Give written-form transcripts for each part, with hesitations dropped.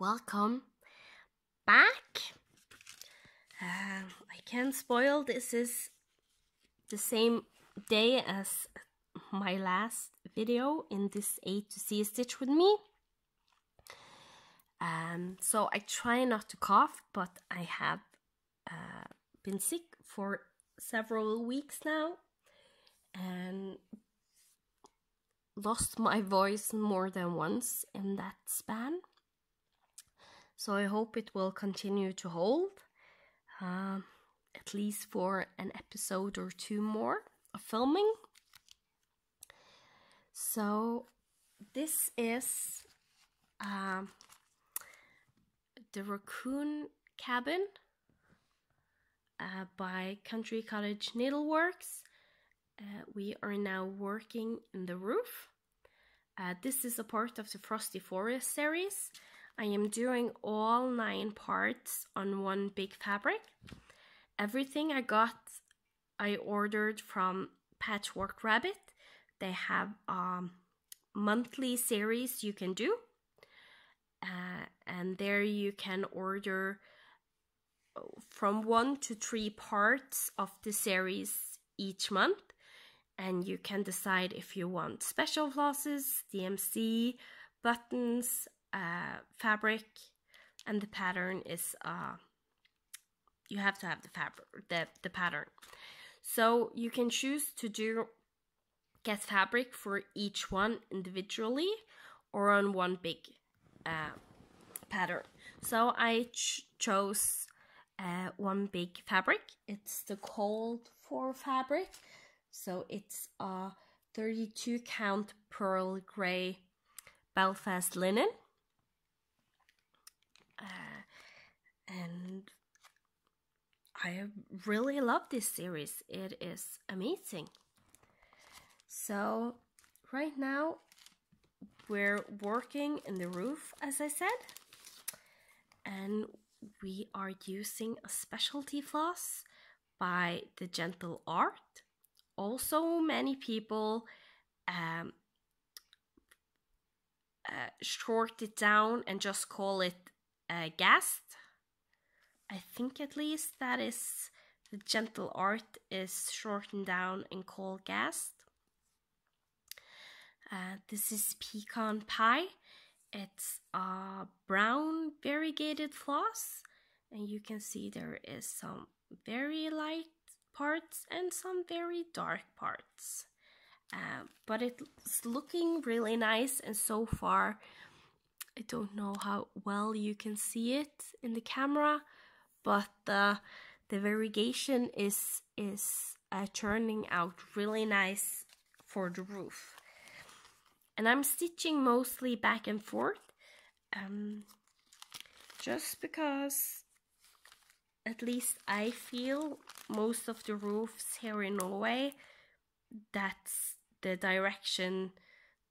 welcome back. I can't spoil, this is the same day as my last video in this A to C stitch with me. So I try not to cough, but I have been sick for several weeks now and lost my voice more than once in that span. So I hope it will continue to hold, at least for an episode or two more of filming. So this is the Racon Cabin by Cottage Needleworks. We are now working in the roof. This is a part of the Frosty Forest series. I am doing all 9 parts on one big fabric. Everything I ordered from Patchwork Rabbit. They have a monthly series you can do. And there you can order from 1 to 3 parts of the series each month. And you can decide if you want special flosses, DMC, buttons, fabric, and the pattern is you have to have the fabric, the pattern. So you can choose to get fabric for each one individually or on one big pattern. So I chose one big fabric. It's the cold 4 fabric. So it's a 32 count pearl gray Belfast linen. And I really love this series. It is amazing. So right now we're working in the roof, as I said, and we are using a specialty floss by the Gentle Art. Also, many people short it down and just call it Gast. I think at least that is the Gentle Art is shortened down and called Gast. This is Pecan Pie. It's a brown variegated floss, and you can see there is some very light parts and some very dark parts. But it's looking really nice, and so far I don't know how well you can see it in the camera, but the variegation is turning out really nice for the roof. And I'm stitching mostly back and forth, just because at least I feel most of the roofs here in Norway, that's the direction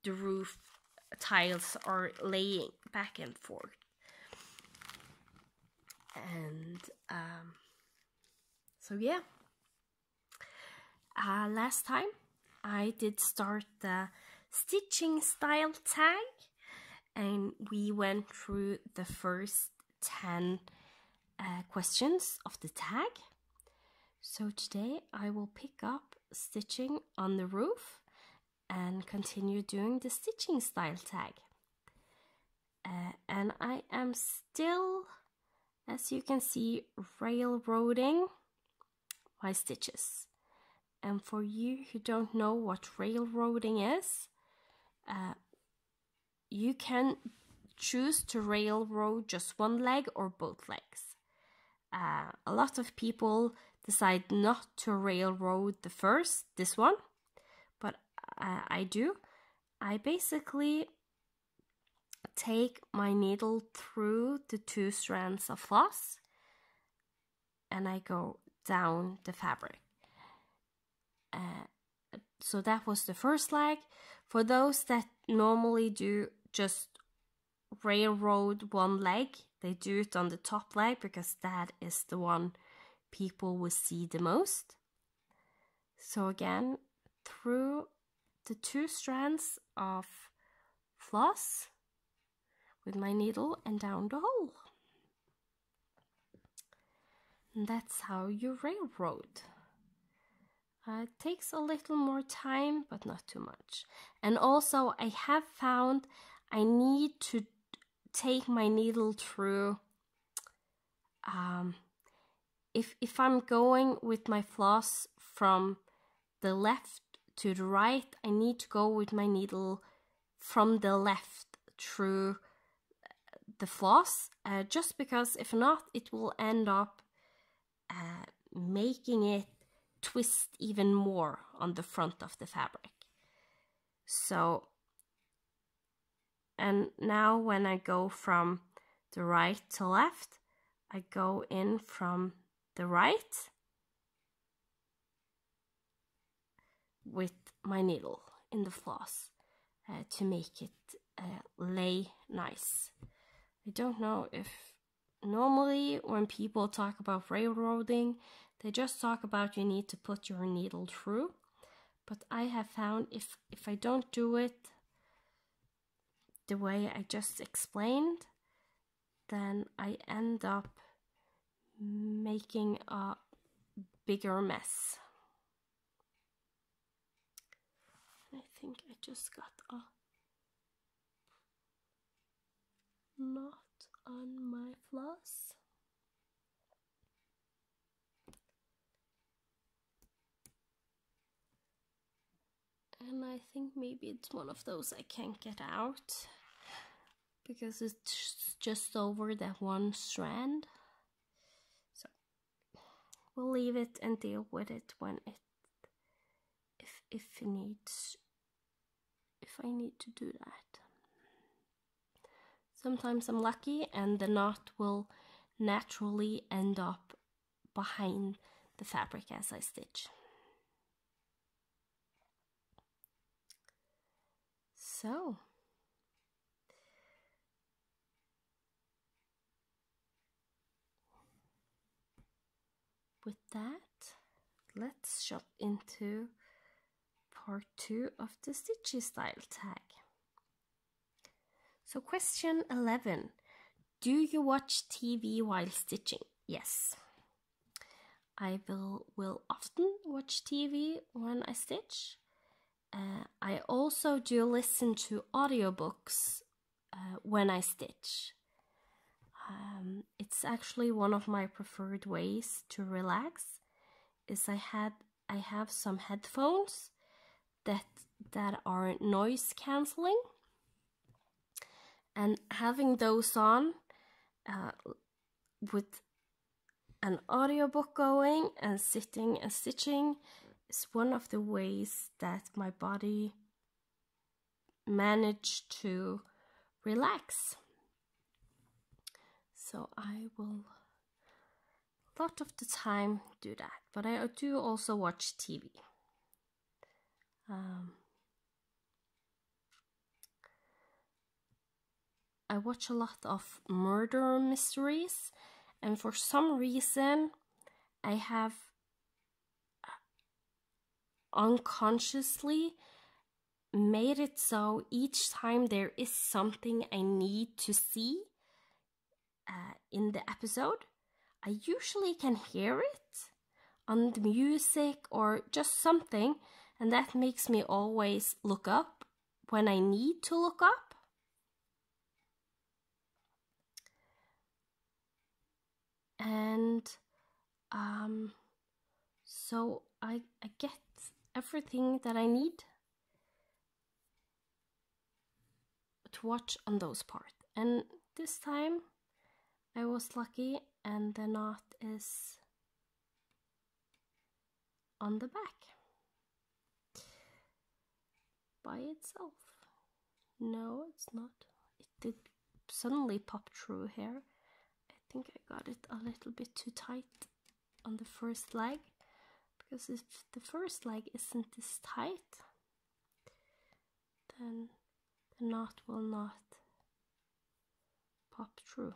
the roof tiles are laying, back and forth. And so yeah, last time I did start the stitching style tag, and we went through the first 10 questions of the tag. So today I will pick up stitching on the roof and continue doing the stitching style tag. And I am still, as you can see, railroading my stitches. And for you who don't know what railroading is, you can choose to railroad just one leg or both legs. A lot of people decide not to railroad this one, but I do. I basically take my needle through the 2 strands of floss and I go down the fabric. So that was the first leg. For those that normally do just railroad one leg, they do it on the top leg because that is the one people will see the most. So again, through the 2 strands of floss, with my needle and down the hole. And that's how you railroad. It takes a little more time, but not too much. And also I have found I need to take my needle through, if I'm going with my floss from the left to the right, I need to go with my needle from the left through the floss, just because if not, it will end up making it twist even more on the front of the fabric. So, and now when I go from the right to left, I go in from the right with my needle in the floss to make it lay nice. I don't know if normally when people talk about railroading, they just talk about you need to put your needle through. But I have found if I don't do it the way I just explained, then I end up making a bigger mess. I think I just got a knot on my floss. And I think maybe it's one of those I can't get out because it's just over that one strand. So we'll leave it and deal with it when it, if I need to do that. Sometimes I'm lucky and the knot will naturally end up behind the fabric as I stitch. So, with that, let's jump into part 2 of the stitchy style tag. So question 11, do you watch TV while stitching? Yes. I will often watch TV when I stitch. I also do listen to audiobooks when I stitch. It's actually one of my preferred ways to relax. Is I have some headphones that are noise cancelling, and having those on with an audiobook going and sitting and stitching is one of the ways that my body managed to relax. So I will a lot of the time do that, but I do also watch TV. I watch a lot of murder mysteries, and for some reason I have unconsciously made it so each time there is something I need to see in the episode, I usually can hear it on the music or just something, and that makes me always look up when I need to look up. And so I get everything that I need to watch on those parts. And this time I was lucky and the knot is on the back by itself. No, it's not. It did suddenly pop through here. I think I got it a little bit too tight on the first leg, because if the first leg isn't this tight, then the knot will not pop through.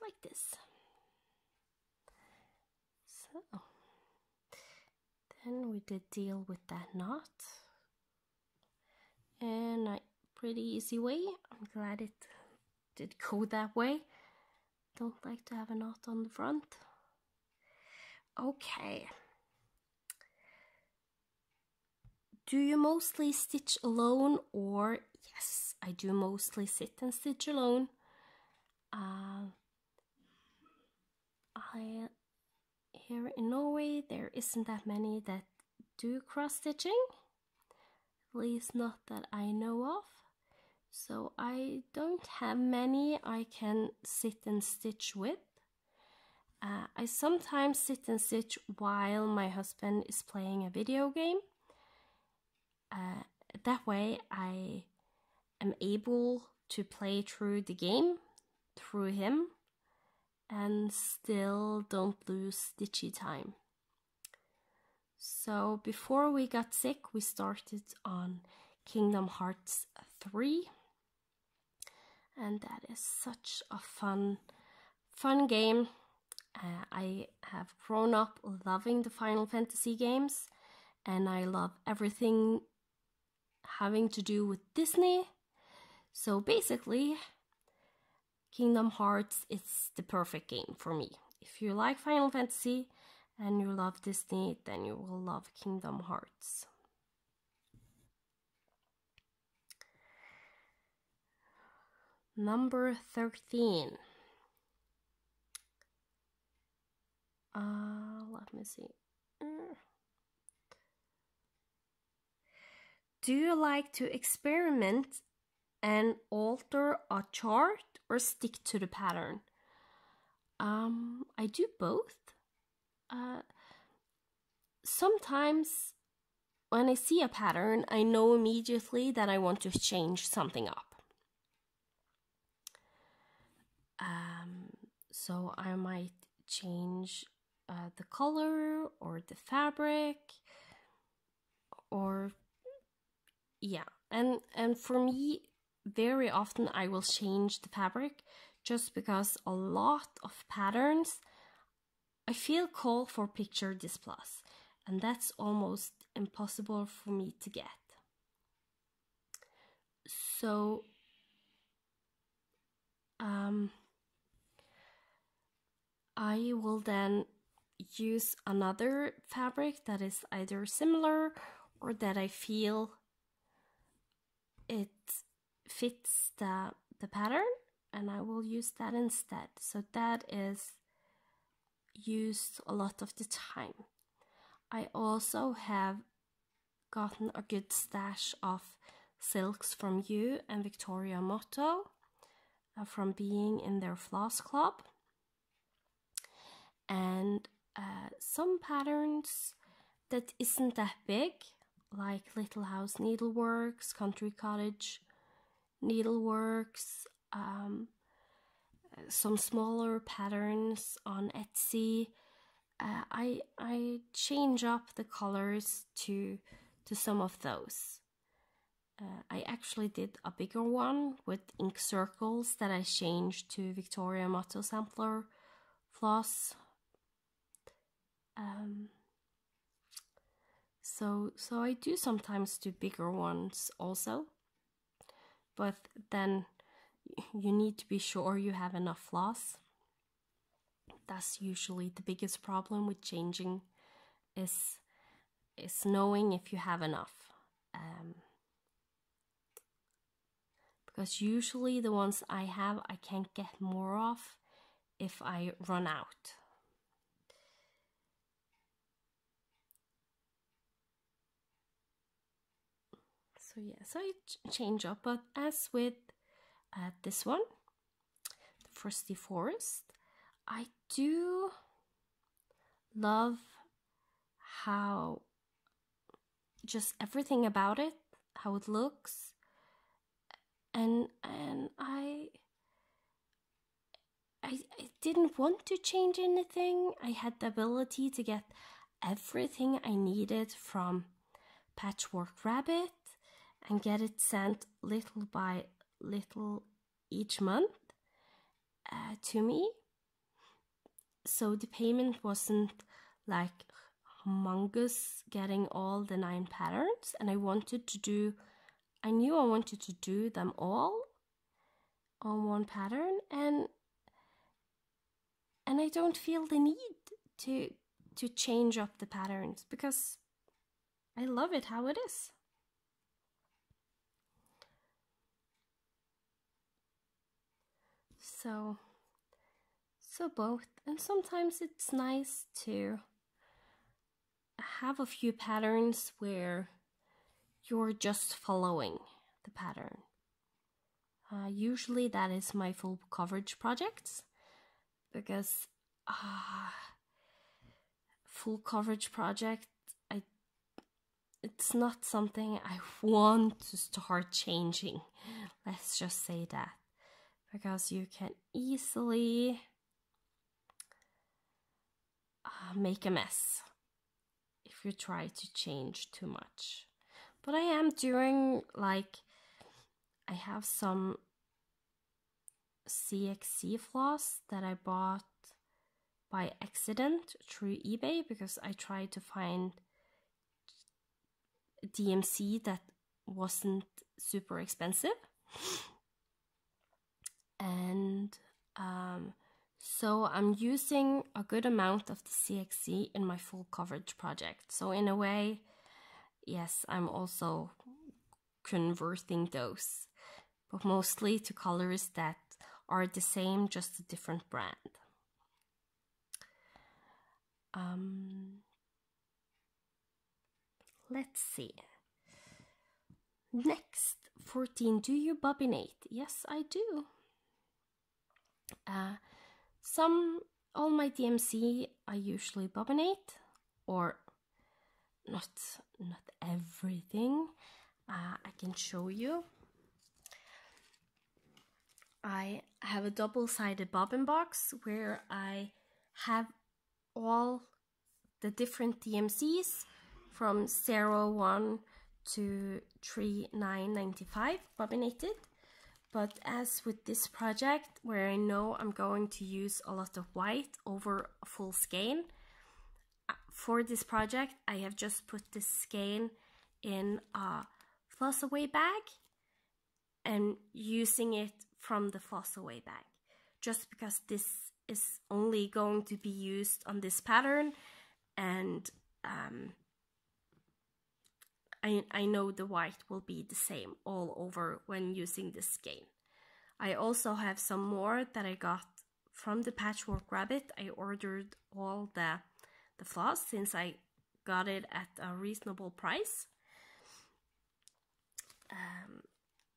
like this. So then we did deal with that knot, and a pretty easy way. I'm glad it did go that way. Don't like to have a knot on the front. Okay. Do you mostly stitch alone? Or yes, I do mostly sit and stitch alone. Here in Norway, there isn't that many that do cross stitching, at least not that I know of. So I don't have many I can sit and stitch with. I sometimes sit and stitch while my husband is playing a video game. That way I am able to play through the game through him and still don't lose stitchy time. So before we got sick, we started on Kingdom Hearts 3, and that is such a fun game. I have grown up loving the Final Fantasy games, and I love everything having to do with Disney. So basically, Kingdom Hearts is the perfect game for me. If you like Final Fantasy and you love Disney, then you will love Kingdom Hearts. Number 13. Let me see. Do you like to experiment and alter a chart or stick to the pattern? I do both. Sometimes when I see a pattern, I know immediately that I want to change something up. So I might change the color or the fabric, or yeah, and for me, very often I will change the fabric just because a lot of patterns I feel call for picture displays, and that's almost impossible for me to get. So I will then use another fabric that is either similar or that I feel it fits the pattern, and I will use that instead. So that is used a lot of the time. I also have gotten a good stash of silks from you and Victoria Motto from being in their floss club. And some patterns that isn't that big, like Little House Needleworks, Country Cottage Needleworks, some smaller patterns on Etsy. I change up the colors to some of those. I actually did a bigger one with ink circles that I changed to Victoria Motto sampler floss. So I do sometimes do bigger ones also, but then you need to be sure you have enough floss. That's usually the biggest problem with changing, is knowing if you have enough. Because usually the ones I have, I can't get more of if I run out. So yeah, so I change up, but as with this one, the Frosty Forest, I do love how just everything about it, how it looks, and I didn't want to change anything. I had the ability to get everything I needed from Patchwork Rabbit and get it sent little by little each month to me. so the payment wasn't like humongous, getting all the 9 patterns, and I knew I wanted to do them all on one pattern, and I don't feel the need to change up the patterns because I love it how it is. So both, and sometimes it's nice to have a few patterns where you're just following the pattern. Usually that is my full coverage projects, because full coverage project, it's not something I want to start changing. Let's just say that, because you can easily make a mess if you try to change too much. But I am doing, like, I have some CXC floss that I bought by accident through eBay, because I tried to find DMC that wasn't super expensive. And so I'm using a good amount of the CXC in my full coverage project. So in a way, yes, I'm also converting those, but mostly to colors that are the same, just a different brand. Let's see. Next, 14. Do you bobbinate? Yes, I do. All my DMC I usually bobbinate, or not everything. I can show you. I have a double-sided bobbin box where I have all the different DMCs from 01 to 3995 bobbinated. But as with this project, where I know I'm going to use a lot of white over a full skein, for this project I have just put this skein in a floss away bag and using it from the floss away bag, just because this is only going to be used on this pattern, and I know the white will be the same all over when using this skein. I also have some more that I got from the Patchwork Rabbit. I ordered all the floss since I got it at a reasonable price.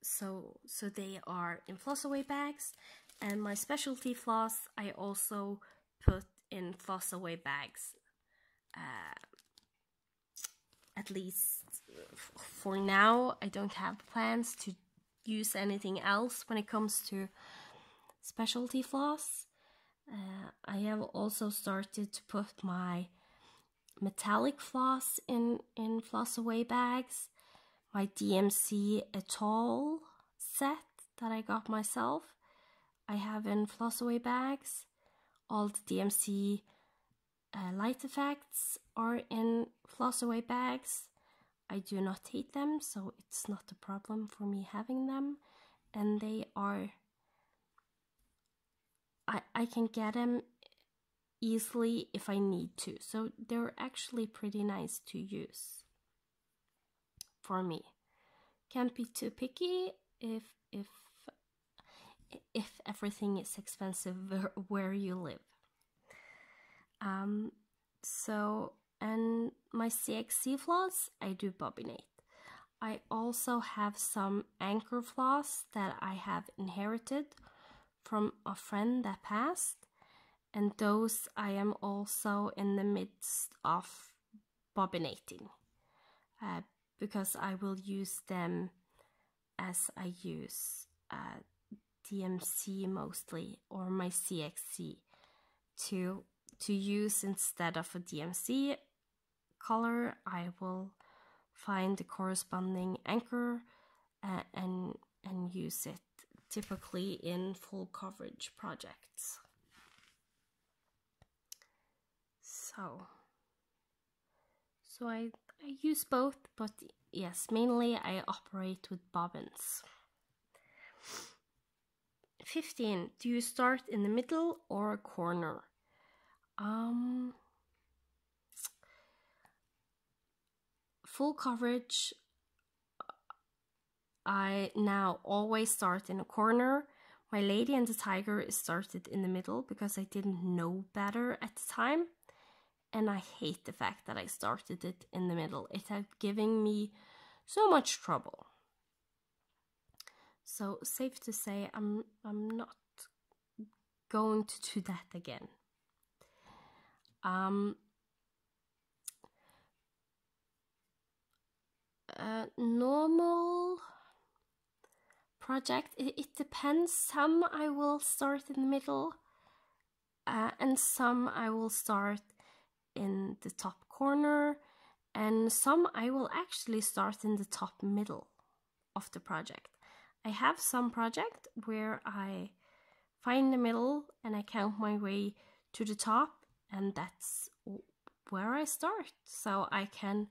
So they are in floss away bags, and my specialty floss I also put in floss away bags. At least for now, I don't have plans to use anything else when it comes to specialty floss. I have also started to put my metallic floss in floss away bags. My DMC Atoll set that I got myself, I have in floss away bags. All the DMC light effects are in floss away bags. I do not hate them, so it's not a problem for me having them, and they are, I can get them easily if I need to, so they're actually pretty nice to use for me. Can't be too picky if everything is expensive where you live. And my CXC floss, I do bobbinate. I also have some anchor floss that I have inherited from a friend that passed, and those I am also in the midst of bobbinating, because I will use them as I use DMC mostly, or my CXC, to use instead of a DMC color. I will find the corresponding anchor and use it, typically in full coverage projects. So I use both, but yes, mainly I operate with bobbins. 15. Do you start in the middle or a corner? Full coverage, I now always start in a corner. My Lady and the Tiger is started in the middle because I didn't know better at the time. And I hate the fact that I started it in the middle. It had given me so much trouble. So safe to say I'm not going to do that again. Normal project, it depends. Some I will start in the middle, and some I will start in the top corner, and some I will actually start in the top middle of the project. I have some project where I find the middle and I count my way to the top, and that's where I start. So I can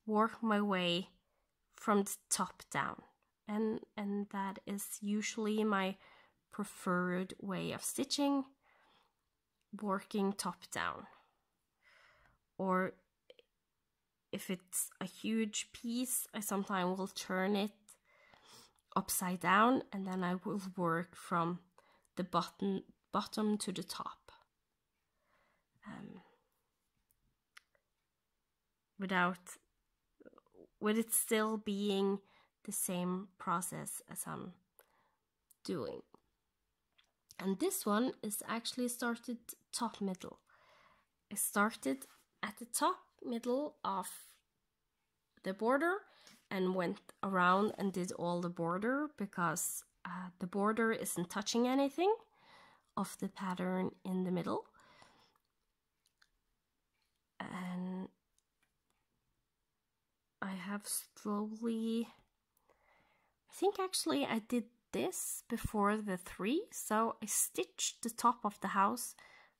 work my way from the top down, and that is usually my preferred way of stitching, working top down. Or if it's a huge piece, I sometimes will turn it upside down, and then I will work from the bottom to the top, with it still being the same process as I'm doing. And this one is actually started top middle. I started at the top middle of the border and went around and did all the border, because the border isn't touching anything of the pattern in the middle. And I have slowly, I think actually I did this before the tree, so I stitched the top of the house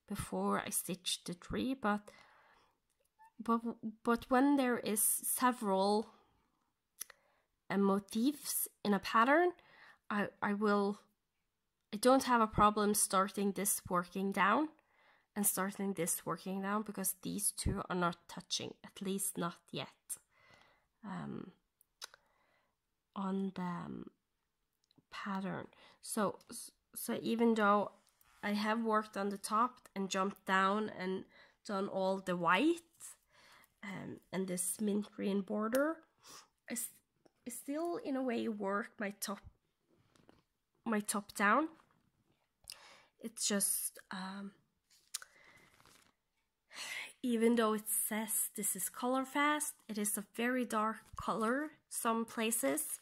before I stitched the tree, but when there is several motifs in a pattern, I don't have a problem starting this working down and starting this working down, because these two are not touching, at least not yet, on the pattern. So even though I have worked on the top and jumped down and done all the white and this mint green border, I still in a way work my top down. It's just even though it says this is color fast, it is a very dark color some places,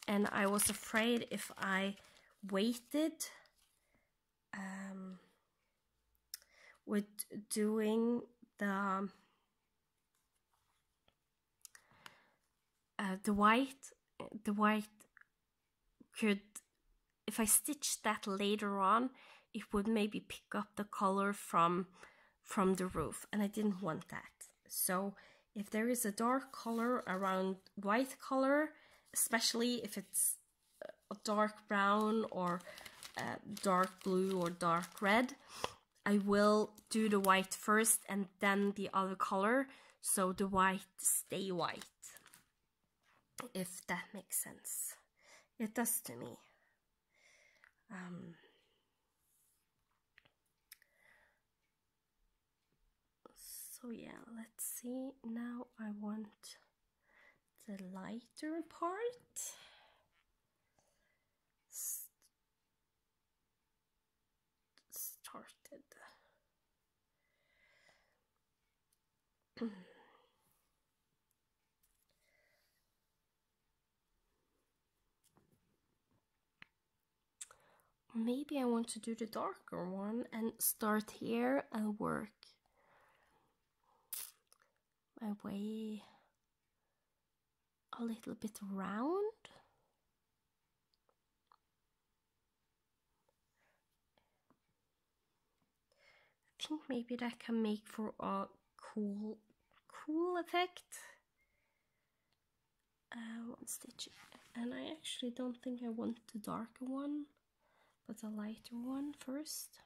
and I was afraid if I waited with doing the white could, if I stitched that later on, it would maybe pick up the color from the roof, and I didn't want that. So if there is a dark color around white color, especially if it's a dark brown or dark blue or dark red, I will do the white first and then the other color, so the white stay white, if that makes sense. It does to me. So yeah, let's see. Now I want the lighter part started. Maybe I want to do the darker one and start here and work my way a little bit round. I think maybe that can make for a cool effect. One stitch, and I actually don't think I want the darker one, but a lighter one first.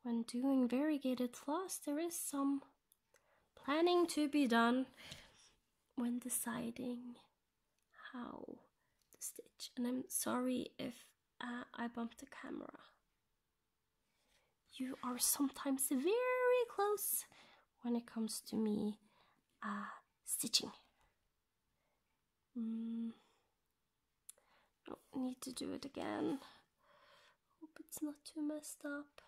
When doing variegated floss, there is some planning to be done when deciding how to stitch. And I'm sorry if I bumped the camera. You are sometimes very close when it comes to me stitching. Don't need to do it again. Hope it's not too messed up.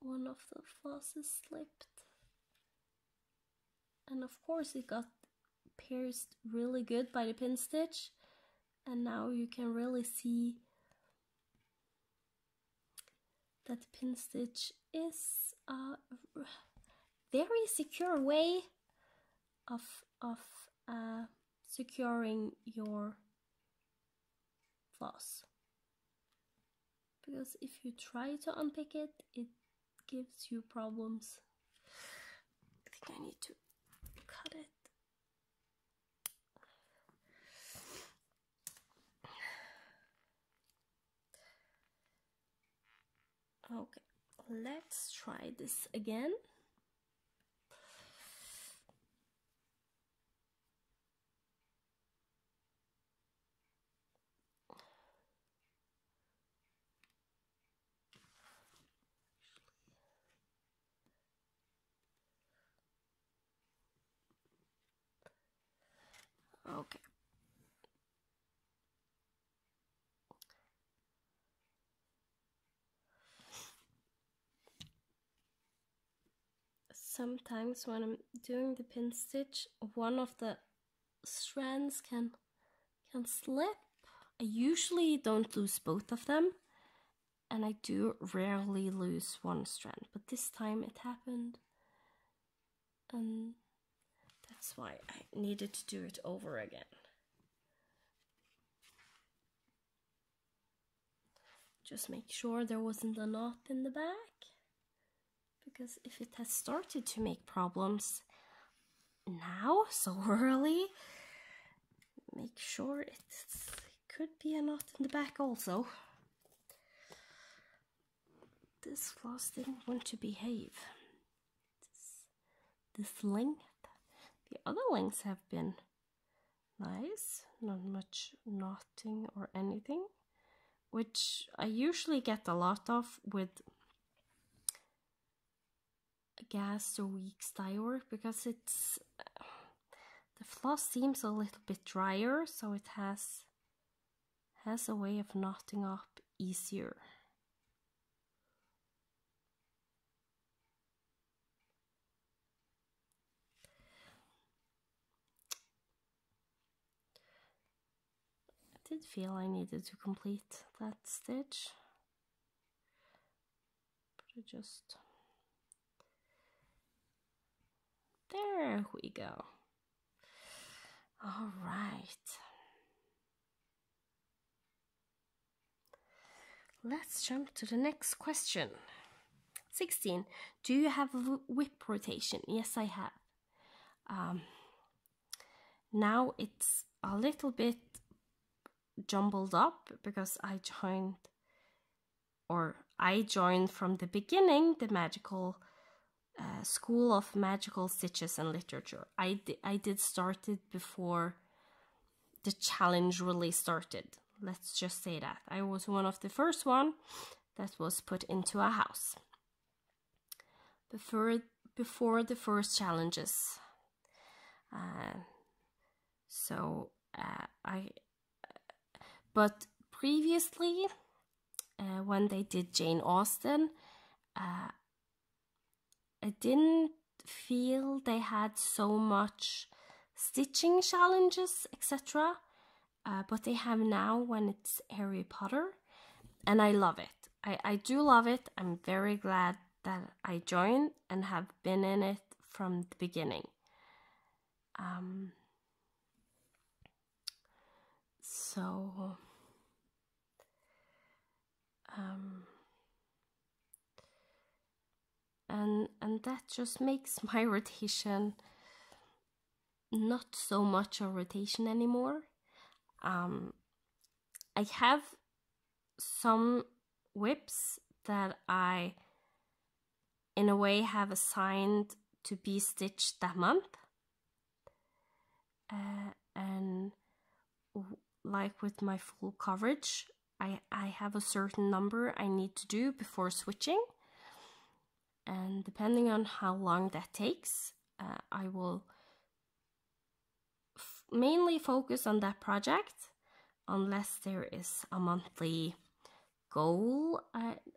One of the flosses slipped. And of course it got pierced really good by the pin stitch. And now you can really see that the pin stitch is a very secure way of securing your floss. Because if you try to unpick it, it gives you problems. I think I need to cut it. Okay, let's try this again. Okay. Sometimes when I'm doing the pin stitch, one of the strands can slip. I usually don't lose both of them, and I do rarely lose one strand, but this time it happened, and that's why I needed to do it over again. Just make sure there wasn't a knot in the back, because if it has started to make problems now, so early, make sure it could be a knot in the back also. This floss didn't want to behave. This length. The other lengths have been nice, not much knotting or anything, which I usually get a lot of with gassed or weak style work, because it's the floss seems a little bit drier, so it has a way of knotting up easier. I did feel I needed to complete that stitch, but I just... There we go. All right. Let's jump to the next question. 16. Do you have a whip rotation? Yes, I have. Now it's a little bit jumbled up because I joined from the beginning the magical School of Magical Stitches and Literature. I did start it before the challenge really started. Let's just say that. I was one of the first one that was put into a house before the first challenges. But previously, when they did Jane Austen, I didn't feel they had so much stitching challenges, etc. But they have now when it's Harry Potter, and I love it. I do love it. I'm very glad that I joined and have been in it from the beginning. So and that just makes my rotation not so much a rotation anymore. I have some whips that I in a way have assigned to be stitched that month, and like with my full coverage, I have a certain number I need to do before switching, and depending on how long that takes, I will mainly focus on that project unless there is a monthly goal,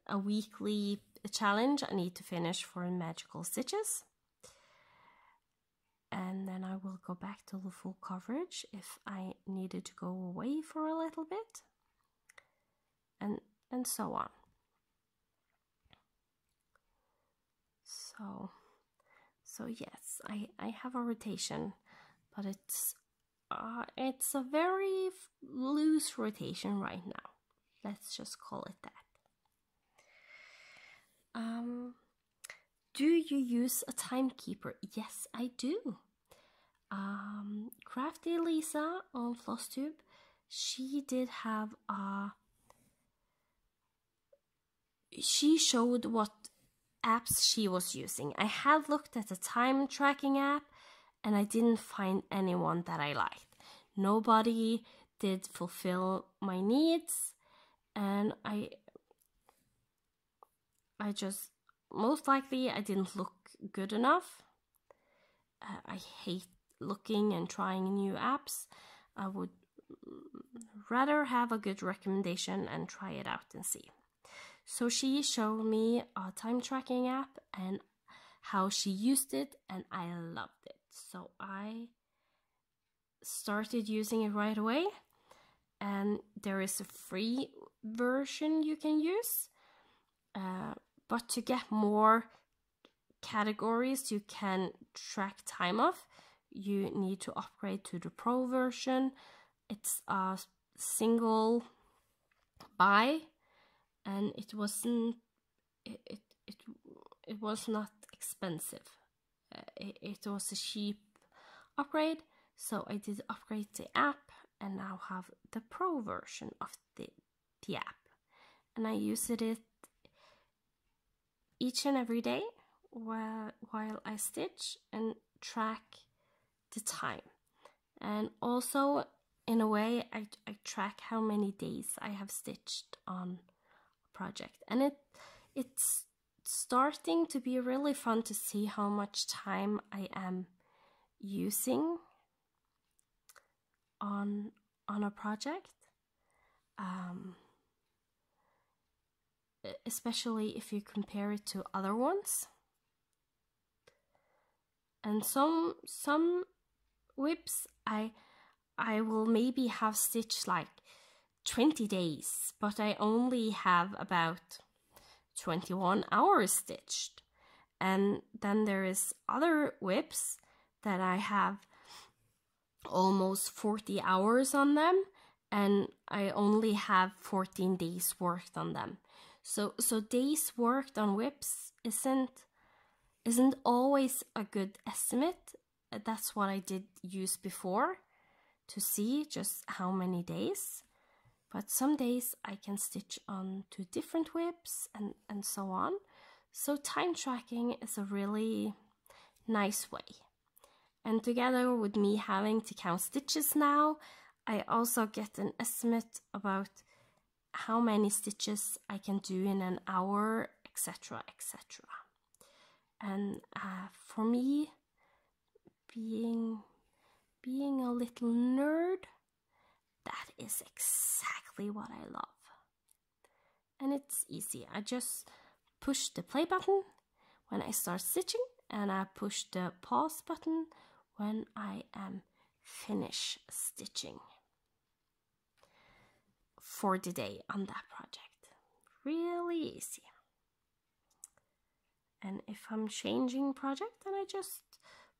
a weekly challenge I need to finish for magical stitches. And then I will go back to the full coverage if I needed to go away for a little bit, and so on. So yes, I have a rotation, but it's a very loose rotation right now. Let's just call it that. Do you use a timekeeper? Yes, I do. Crafty Lisa on FlossTube, she did have she showed what apps she was using. I had looked at a time tracking app and I didn't find anyone that I liked. Nobody did fulfill my needs, and I just, most likely I didn't look good enough. I hate looking and trying new apps. I would rather have a good recommendation and try it out and see. So she showed me a time tracking app and how she used it, and I loved it. So I started using it right away, and there is a free version you can use, but to get more categories you can track time of, you need to upgrade to the Pro version. It's a single buy, and it was not expensive. It was a cheap upgrade, so I did upgrade the app and now have the Pro version of the app, and I use it each and every day while I stitch and track the time. And also, in a way, I track how many days I have stitched on a project, and it's starting to be really fun to see how much time I am using on a project, especially if you compare it to other ones. And some whips I will maybe have stitched like 20 days, but I only have about 21 hours stitched. And then there is other whips that I have almost 40 hours on them, and I only have 14 days worked on them. So days worked on whips isn't always a good estimate. That's what I did use before, to see just how many days. But some days I can stitch on 2 different whips and so on. So time tracking is a really nice way. And together with me having to count stitches now, I also get an estimate about how many stitches I can do in an hour, etc., etc. And for me, being a little nerd, that is exactly what I love. And it's easy. I just push the play button when I start stitching, and I push the pause button when I am finished stitching for the day on that project. Really easy. And if I'm changing project, then I just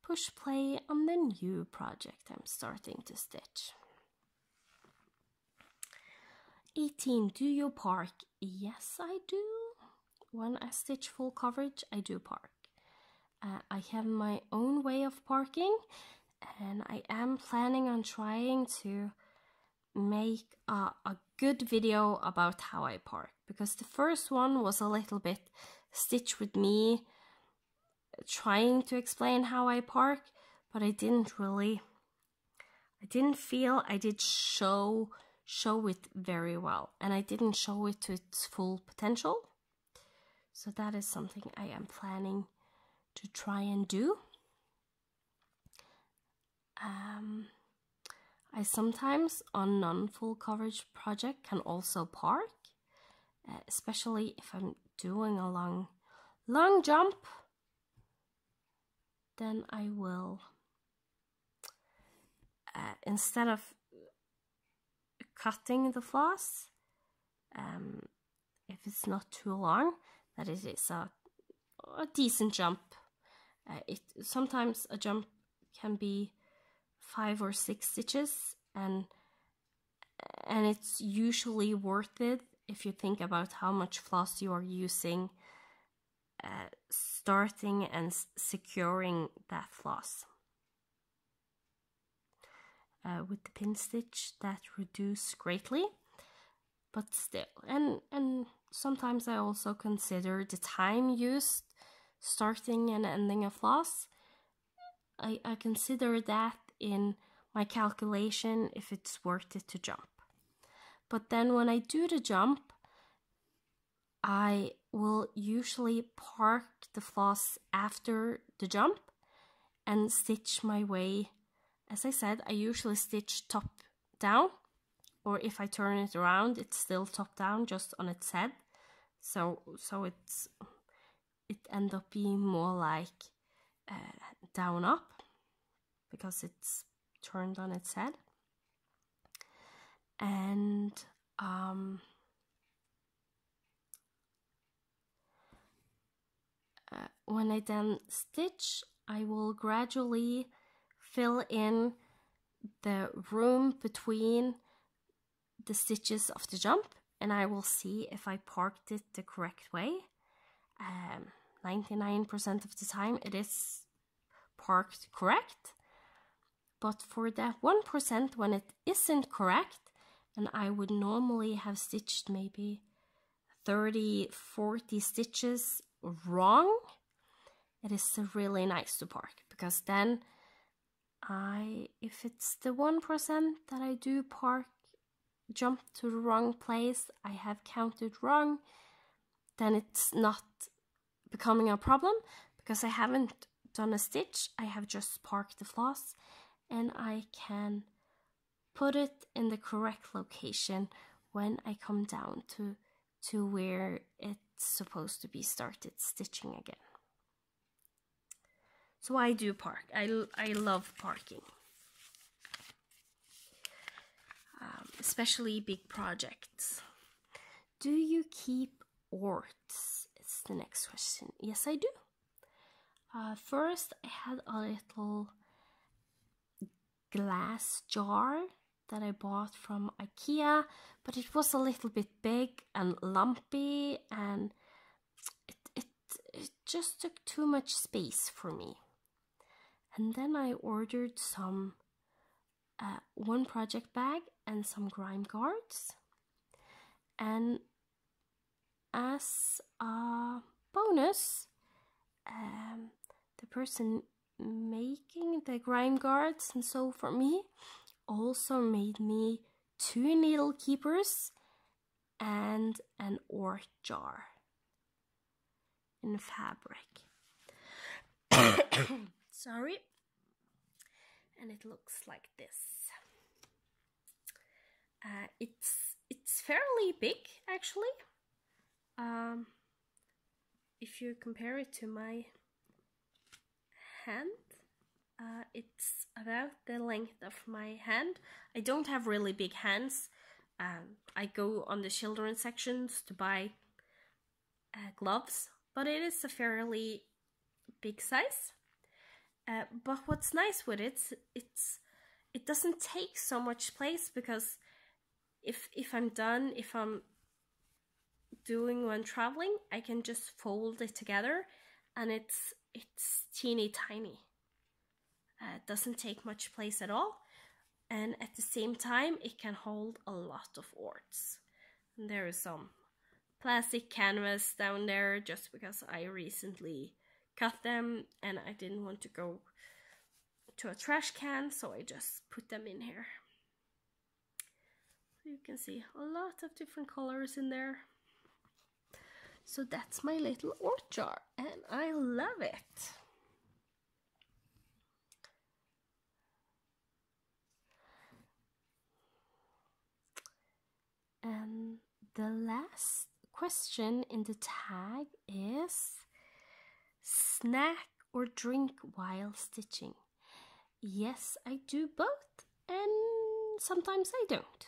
push play on the new project I'm starting to stitch. 18. Do you park? Yes, I do. When I stitch full coverage, I do park. I have my own way of parking, and I am planning on trying to make a good video about how I park, because the first one was a little bit stitch with me trying to explain how I park, but I didn't feel I did show it very well, and I didn't show it to its full potential. So that is something I am planning to try and do. I sometimes on non-full coverage project can also park, especially if I'm doing a long jump. Then I will, instead of cutting the floss, if it's not too long, that it is a decent jump. Sometimes a jump can be 5 or 6 stitches, and it's usually worth it if you think about how much floss you are using starting and securing that floss. With the pin stitch, that reduces greatly, but still, and sometimes I also consider the time used starting and ending a floss. I consider that in my calculation if it's worth it to jump. But then when I do the jump, I will usually park the floss after the jump and stitch my way. As I said, I usually stitch top down, or if I turn it around, it's still top down, just on its head. So it ends up being more like down up, because it's turned on its head. And when I then stitch, I will gradually fill in the room between the stitches of the jump, and I will see if I parked it the correct way. 99% of the time it is parked correct, but for that 1% when it isn't correct, and I would normally have stitched maybe 30-40 stitches wrong, it is really nice to park, because then if it's the 1% that I do jump to the wrong place, I have counted wrong, then it's not becoming a problem, because I haven't done a stitch, I have just parked the floss, and I can put it in the correct location when I come down to where it's supposed to be started stitching again. So I do park. I love parking. Especially big projects. Do you keep orts? It's the next question. Yes, I do. First, I had a little glass jar that I bought from IKEA, but it was a little bit big and lumpy, and it just took too much space for me. And then I ordered some one project bag and some grime guards, and as a bonus, the person making the grime guards and so for me also made me 2 needle keepers and an ort jar in fabric. Sorry. And it looks like this. It's fairly big, actually. If you compare it to my hand, it's about the length of my hand. I don't have really big hands. I go on the children's sections to buy gloves, but it is a fairly big size. But what's nice with it doesn't take so much place, because if I'm done, if I'm doing when traveling, I can just fold it together, and it's teeny tiny. It doesn't take much place at all, and at the same time it can hold a lot of orts. And there is some plastic canvas down there just because I recently cut them and I didn't want to go to a trash can, so I just put them in here. So you can see a lot of different colors in there. So that's my little ort jar, and I love it. And the last question in the tag is snack or drink while stitching. Yes, I do both, and sometimes I don't.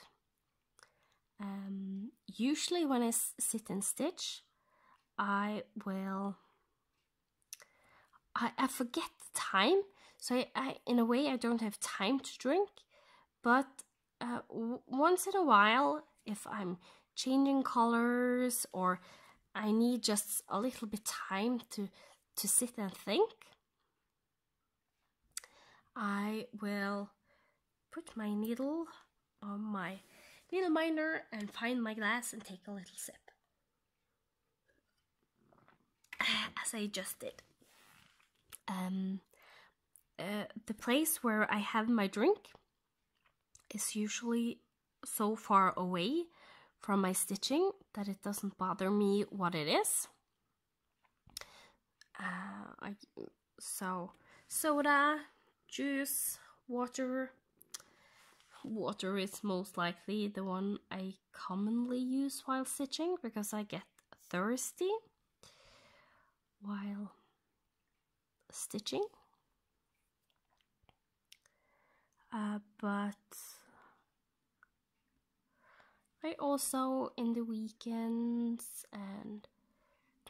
Usually when I sit and stitch, I forget the time, so I in a way I don't have time to drink, but once in a while, if I'm changing colors or I need just a little bit time to sit and think, I will put my needle on my needle minder and find my glass and take a little sip, as I just did. The place where I have my drink is usually so far away from my stitching that it doesn't bother me what it is. So soda, juice, water. Water is most likely the one I commonly use while stitching because I get thirsty while stitching. But I also, in the weekends, and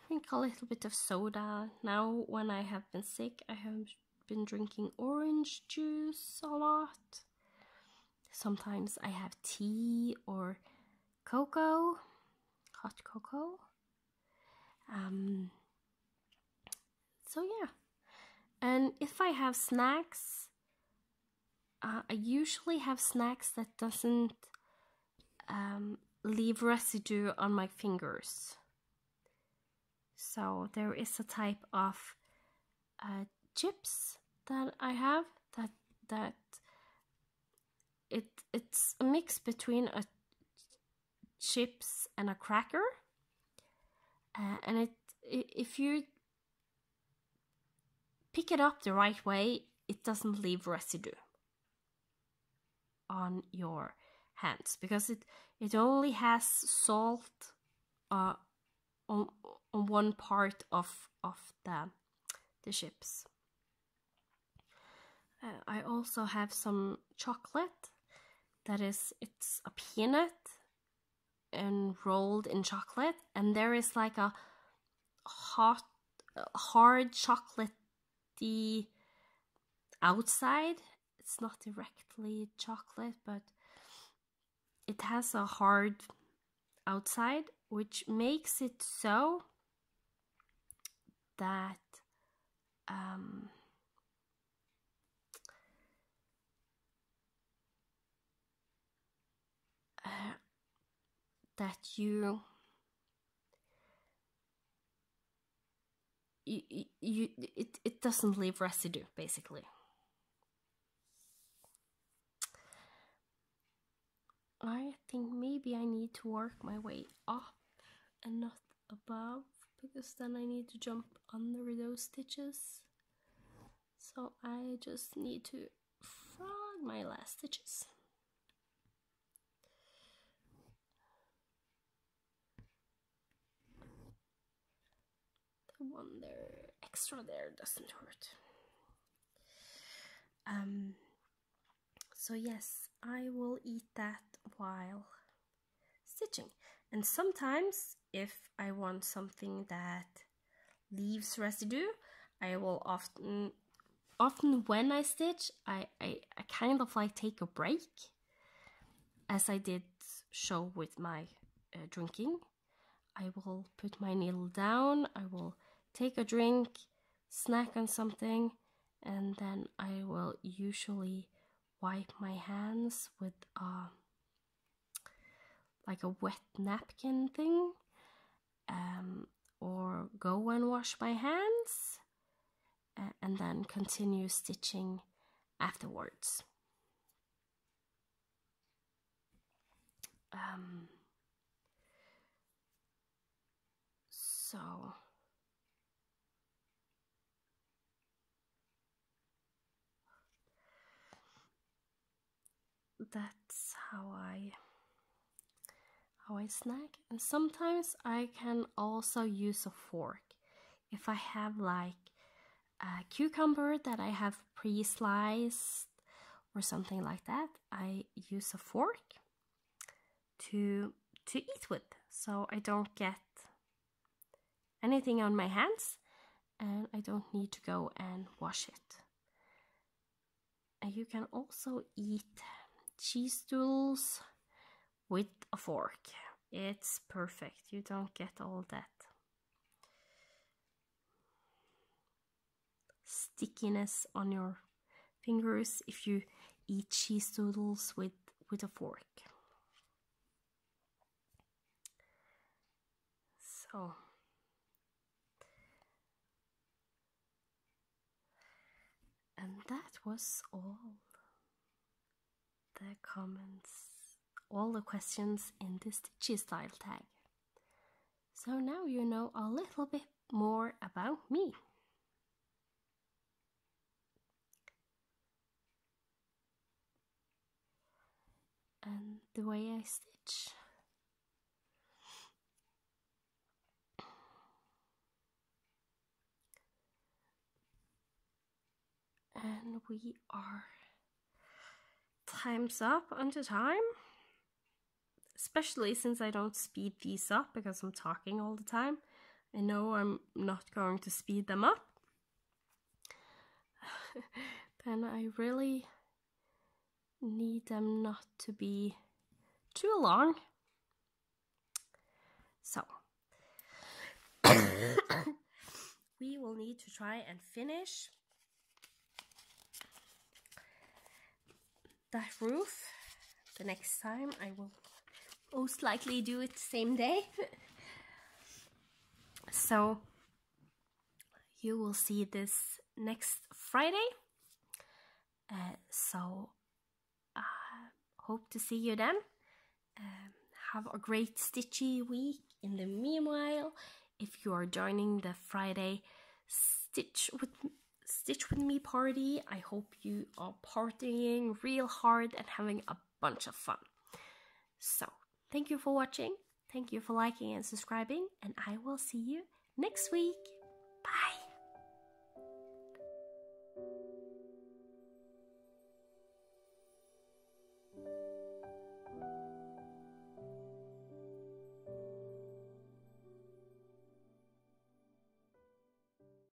drink a little bit of soda. Now, when I have been sick, I have been drinking orange juice a lot. Sometimes I have tea or cocoa, hot cocoa. So yeah. And if I have snacks, I usually have snacks that doesn't leave residue on my fingers. So there is a type of chips that I have that it's a mix between a chips and a cracker, and if you pick it up the right way, it doesn't leave residue on your hands because it only has salt on one part of the chips. I also have some chocolate that it's a peanut enrolled in chocolate, and there is like a hard chocolatey outside. It's not directly chocolate, but it has a hard outside, which makes it so that that it doesn't leave residue, basically. I think maybe I need to work my way up and not above, because then I need to jump under those stitches. So I just need to frog my last stitches. The one there, extra there, doesn't hurt. So yes, I will eat that while stitching. And sometimes, if I want something that leaves residue, I will often when I stitch, I kind of like take a break, as I did show with my drinking. I will put my needle down, I will take a drink, snack on something, and then I will usually wipe my hands with like a wet napkin thing, or go and wash my hands, and then continue stitching afterwards. So that's how I snack. And sometimes I can also use a fork. If I have like a cucumber that I have pre-sliced or something like that, I use a fork to eat with, so I don't get anything on my hands and I don't need to go and wash it. And you can also eat cheese doodles with a fork. It's perfect. You don't get all that stickiness on your fingers if you eat cheese doodles with a fork. So and that was all the comments, all the questions in the stitchy style tag. So now you know a little bit more about me. And the way I stitch. And we are time's up onto time. Especially since I don't speed these up because I'm talking all the time. I know I'm not going to speed them up. Then I really need them not to be too long. So we will need to try and finish that roof. The next time I will most likely do it the same day. So you will see this next Friday. So hope to see you then. Have a great stitchy week. In the meanwhile, if you are joining the Friday Stitch with Me party, I hope you are partying real hard and having a bunch of fun. So thank you for watching, thank you for liking and subscribing, and I will see you next week.